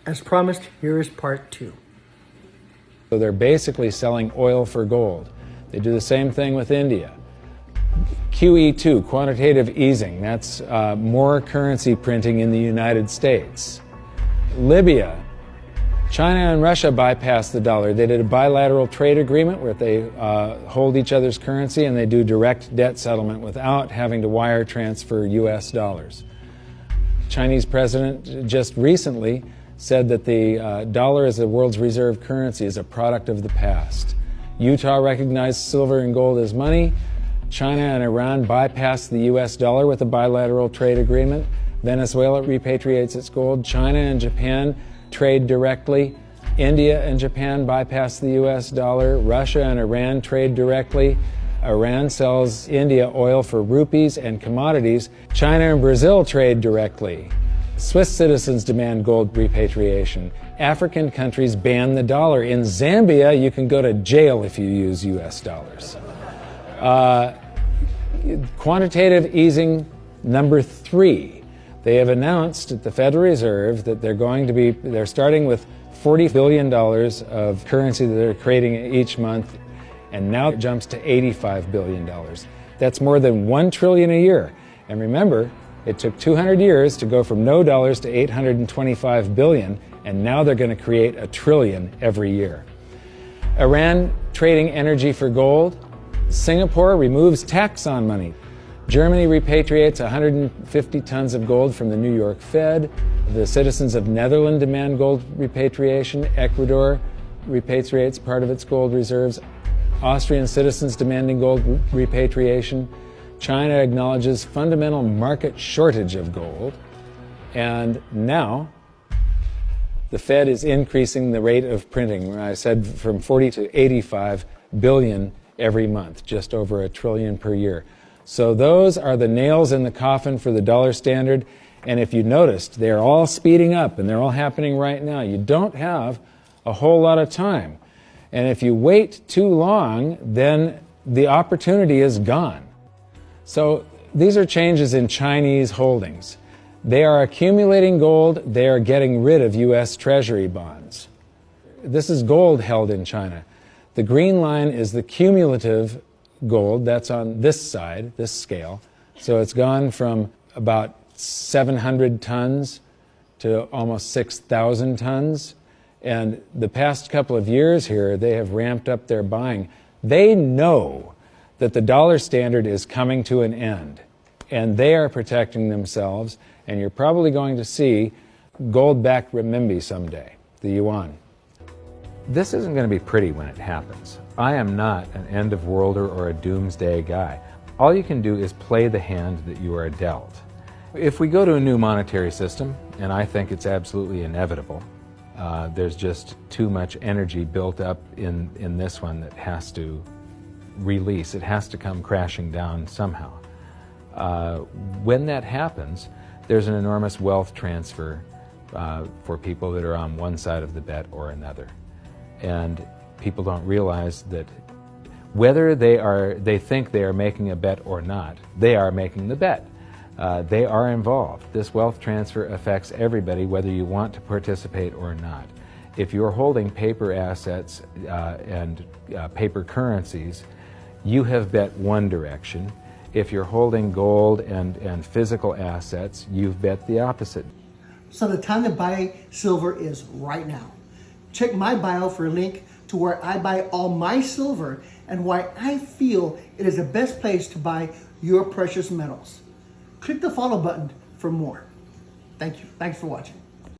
As promised, here is part 2. So they're basically selling oil for gold. They do the same thing with India. QE2, quantitative easing, that's more currency printing in the United States. Libya, China and Russia bypassed the dollar. They did a bilateral trade agreement where they hold each other's currency and they do direct debt settlement without having to wire transfer US dollars. Chinese president just recently said that the dollar as the world's reserve currency is a product of the past. Utah recognized silver and gold as money. China and Iran bypassed the US dollar with a bilateral trade agreement. Venezuela repatriates its gold. China and Japan trade directly. India and Japan bypass the US dollar. Russia and Iran trade directly. Iran sells India oil for rupees and commodities. China and Brazil trade directly. Swiss citizens demand gold repatriation. African countries ban the dollar. In Zambia, you can go to jail if you use US dollars. Quantitative easing number 3. They have announced at the Federal Reserve that they're starting with $40 billion of currency that they're creating each month, and now it jumps to $85 billion. That's more than $1 trillion a year. And remember, it took 200 years to go from no dollars to 825 billion, and now they're going to create $1 trillion every year. Iran trading energy for gold. Singapore removes tax on money. Germany repatriates 150 tons of gold from the New York Fed. The citizens of Netherlands demand gold repatriation. Ecuador repatriates part of its gold reserves. Austrian citizens demanding gold repatriation. China acknowledges fundamental market shortage of gold. And now the Fed is increasing the rate of printing. I said from 40 to 85 billion every month, just over $1 trillion per year. So those are the nails in the coffin for the dollar standard. And if you noticed, they're all speeding up and they're all happening right now. You don't have a whole lot of time. And if you wait too long, then the opportunity is gone. So these are changes in Chinese holdings. They are accumulating gold. They are getting rid of U.S. Treasury bonds. This is gold held in China. The green line is the cumulative gold. That's on this side, this scale. So it's gone from about 700 tons to almost 6,000 tons. And the past couple of years here, they have ramped up their buying. They know that the dollar standard is coming to an end, and they are protecting themselves, and you're probably going to see gold-backed renminbi someday, the yuan. This isn't going to be pretty when it happens. I am not an end-of-worlder or a doomsday guy. All you can do is play the hand that you are dealt. If we go to a new monetary system, and I think it's absolutely inevitable, there's just too much energy built up in this one that has to release. It has to come crashing down somehow. When that happens, there's an enormous wealth transfer for people that are on one side of the bet or another. And people don't realize that whether they think they are making a bet or not, they are making the bet. They are involved. This wealth transfer affects everybody, whether you want to participate or not. If you're holding paper assets and paper currencies, you have bet one direction. If you're holding gold and physical assets, you've bet the opposite. So the time to buy silver is right now. Check my bio for a link to where I buy all my silver and why I feel it is the best place to buy your precious metals. Click the follow button for more. Thank you. Thanks for watching.